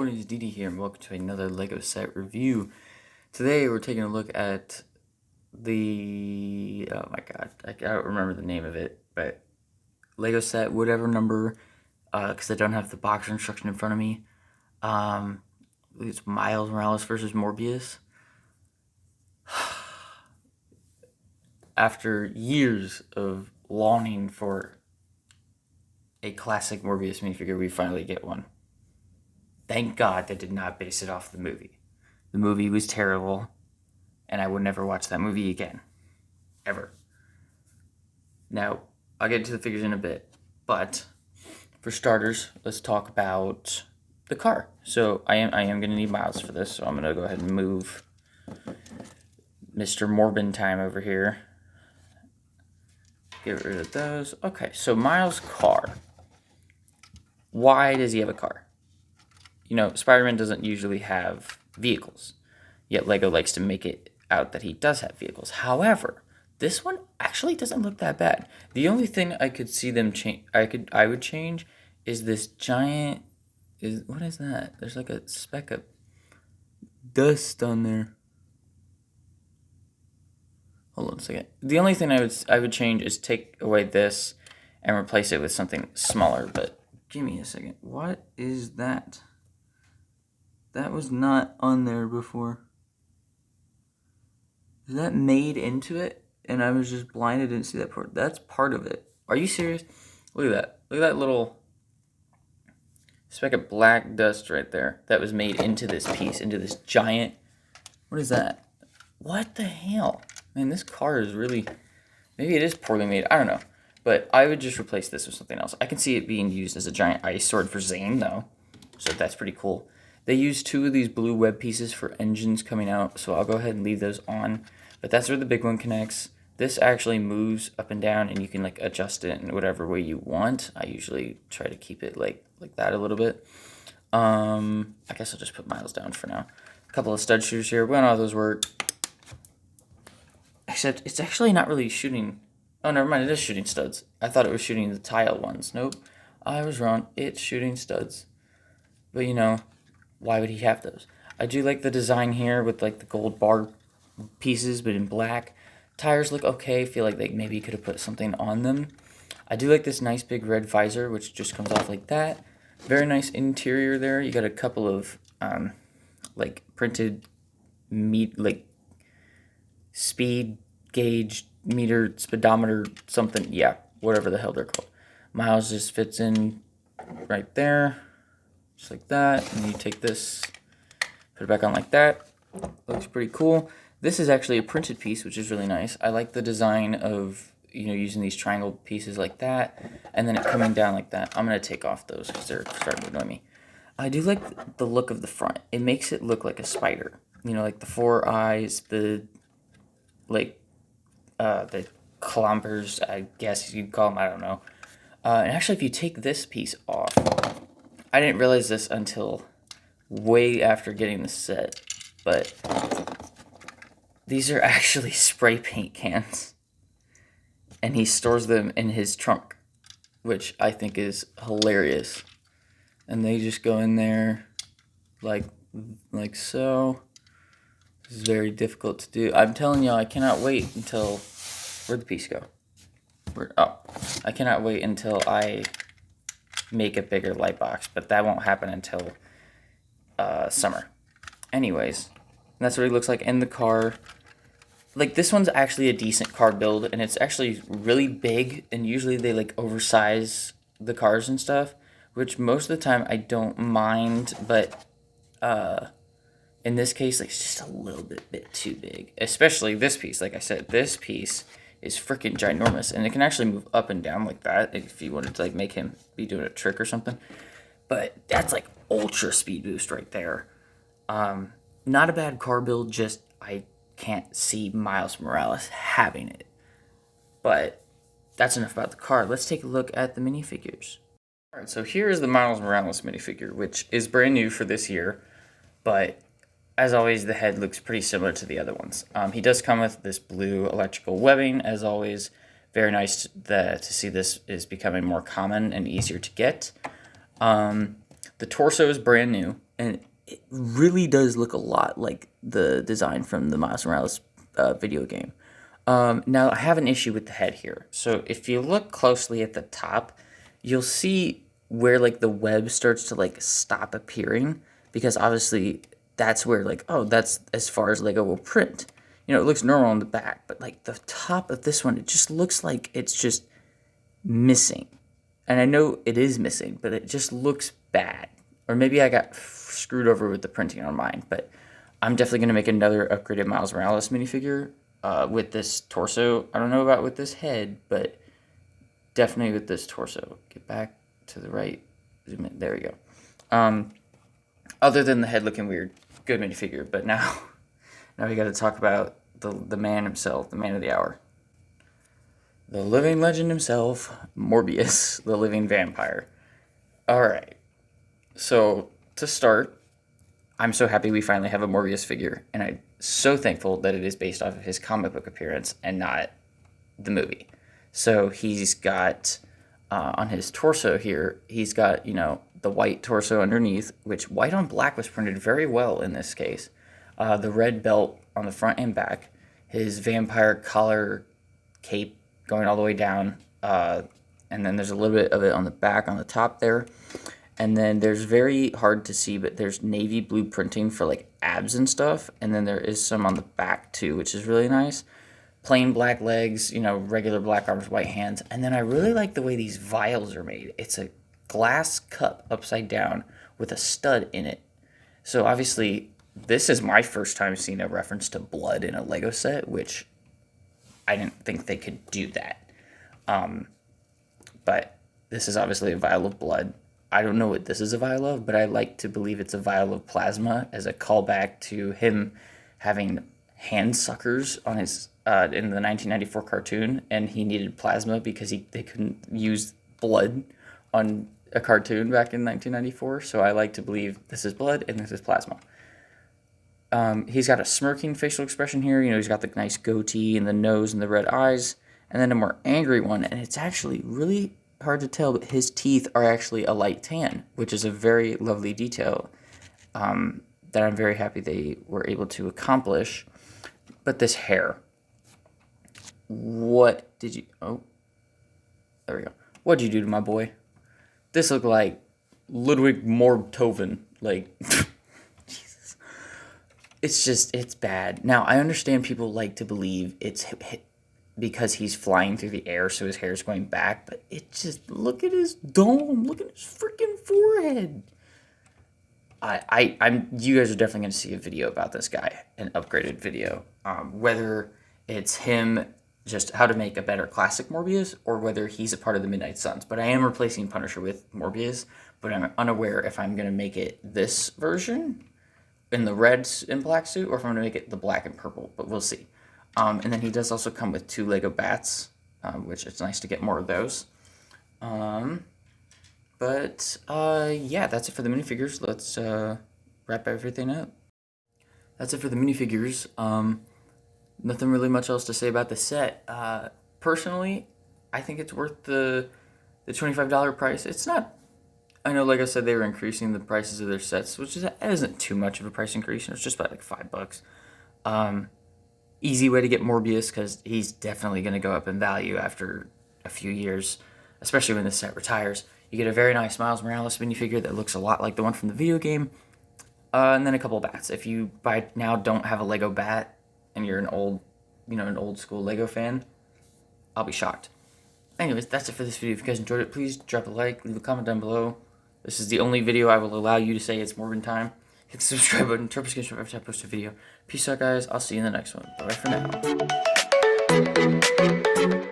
everyone, it's Didi here, and welcome to another LEGO set review. Today we're taking a look at the, oh my god, I don't remember the name of it, but LEGO set, whatever number, because I don't have the box instruction in front of me. It's Miles Morales versus Morbius. After years of longing for a classic Morbius minifigure, we finally get one. Thank God they did not base it off the movie. The movie was terrible, and I would never watch that movie again. Ever. Now, I'll get into the figures in a bit, but for starters, let's talk about the car. So I am going to need Miles for this, so I'm going to go ahead and move Mr. Morbin time over here. Get rid of those. Okay, so Miles' car. Why does he have a car? You know, Spider-Man doesn't usually have vehicles, yet LEGO likes to make it out that he does have vehicles. However, this one actually doesn't look that bad. The only thing I could see them change, I would change, is this giant, what is that? There's like a speck of dust on there. Hold on a second. The only thing I would change is take away this and replace it with something smaller, but give me a second. What is that? That was not on there before. Is that made into it? And I was just blind, I didn't see that part. That's part of it. Are you serious? Look at that. Look at that little speck of black dust right there. That was made into this piece, into this giant... What is that? What the hell? Man, this car is really... Maybe it is poorly made. I don't know. But I would just replace this with something else. I can see it being used as a giant ice sword for Zane, though. So that's pretty cool. They use 2 of these blue web pieces for engines coming out, so I'll go ahead and leave those on. But that's where the big one connects. This actually moves up and down, and you can like adjust it in whatever way you want. I usually try to keep it like that a little bit. I guess I'll just put Miles down for now. A couple of stud shooters here. We don't know how those work. Except it's actually not really shooting. Oh, never mind. It is shooting studs. I thought it was shooting the tile ones. Nope. I was wrong. It's shooting studs. But you know, why would he have those? I do like the design here with like the gold bar pieces, but in black. Tires look okay. I feel like maybe you could have put something on them. I do like this nice big red visor, which just comes off like that. Very nice interior there. You got a couple of like printed speed gauge meter, speedometer, something. Yeah, whatever the hell they're called. Miles just fits in right there. Just like that, and you take this, put it back on like that. Looks pretty cool. This is actually a printed piece, which is really nice. I like the design of, you know, using these triangle pieces like that, and then it coming down like that. I'm going to take off those because they're starting to annoy me. I do like the look of the front. It makes it look like a spider. You know, like the 4 eyes, the clompers, I guess you'd call them, I don't know. And actually, if you take this piece off, I didn't realize this until way after getting the set, but these are actually spray paint cans, and he stores them in his trunk, which I think is hilarious. And they just go in there like so. This is very difficult to do. I'm telling y'all, I cannot wait until... Where'd the piece go? I cannot wait until I make a bigger light box, but that won't happen until summer. Anyways, that's what he looks like in the car. Like, this one's actually a decent car build, and it's actually really big, and usually they like oversize the cars and stuff, which most of the time I don't mind, but in this case, like, it's just a little bit too big. Especially this piece. Like I said, this piece is freaking ginormous, and it can actually move up and down like that if you wanted to like make him be doing a trick or something. But that's like ultra speed boost right there. Not a bad car build, just I can't see Miles Morales having it. But that's enough about the car. Let's take a look at the minifigures. Alright, so here is the Miles Morales minifigure, which is brand new for this year, but as always, the head looks pretty similar to the other ones. He does come with this blue electrical webbing, as always. Very nice to see this is becoming more common and easier to get. The torso is brand new, and it really does look a lot like the design from the Miles Morales video game. Now, I have an issue with the head here. So if you look closely at the top, you'll see where like the web starts to like stop appearing, because obviously that's where like, oh, that's as far as Lego will print. You know, it looks normal on the back, but like the top of this one, it just looks like it's just missing. And I know it is missing, but it just looks bad. Or maybe I got screwed over with the printing on mine, but I'm definitely going to make another upgraded Miles Morales minifigure with this torso. I don't know about with this head, but definitely with this torso. Get back to the right. Zoom in. There we go. Other than the head looking weird, good minifigure. But now we got to talk about the man himself, the man of the hour. The living legend himself, Morbius, the living vampire. Alright, so to start, I'm so happy we finally have a Morbius figure, and I'm so thankful that it is based off of his comic book appearance and not the movie. So he's got, on his torso here, he's got, you know, the white torso underneath, which white on black was printed very well in this case. The red belt on the front and back, his vampire collar cape going all the way down, and then there's a little bit of it on the back on the top there, and then there's very hard to see, but there's navy blue printing for like abs and stuff, and then there is some on the back too, which is really nice. Plain black legs, you know, regular black arms, white hands, and then I really like the way these vials are made. It's a glass cup upside down with a stud in it. So obviously this is my first time seeing a reference to blood in a Lego set, which I didn't think they could do that. But this is obviously a vial of blood. I don't know what this is a vial of, but I like to believe it's a vial of plasma as a callback to him having hand suckers on his in the 1994 cartoon, and he needed plasma because they couldn't use blood on a cartoon back in 1994. So I like to believe this is blood and this is plasma. He's got a smirking facial expression here. You know, he's got the nice goatee and the nose and the red eyes, and then a more angry one. And it's actually really hard to tell, but his teeth are actually a light tan, which is a very lovely detail that I'm very happy they were able to accomplish. But this hair, what did you... Oh, there we go. What did you do to my boy? This looked like Ludwig Morbtoven. Like... It's bad. Now, I understand people like to believe it's because he's flying through the air, so his hair's going back, but it just, look at his dome, look at his freaking forehead. You guys are definitely going to see a video about this guy, an upgraded video, whether it's him, just how to make a better classic Morbius, or whether he's a part of the Midnight Suns. But I am replacing Punisher with Morbius, but I'm unaware if I'm going to make it this version in the red and black suit, or if I'm going to make it the black and purple, but we'll see. And then he does also come with 2 Lego bats, which it's nice to get more of those. Yeah, that's it for the minifigures. Let's wrap everything up. That's it for the minifigures. Nothing really much else to say about the set. Personally, I think it's worth the $25 price. It's not... I know, like I said, they were increasing the prices of their sets, which isn't too much of a price increase. It's just about like $5. Easy way to get Morbius, because he's definitely going to go up in value after a few years, especially when the set retires. You get a very nice Miles Morales minifigure that looks a lot like the one from the video game, and then a couple of bats. If you by now don't have a Lego bat and you're an old school Lego fan, I'll be shocked. Anyways, that's it for this video. If you guys enjoyed it, please drop a like, leave a comment down below. This is the only video I will allow you to say it's Morbin time. Hit the subscribe button, turn notifications every time I post a video. Peace out, guys. I'll see you in the next one. Bye for now.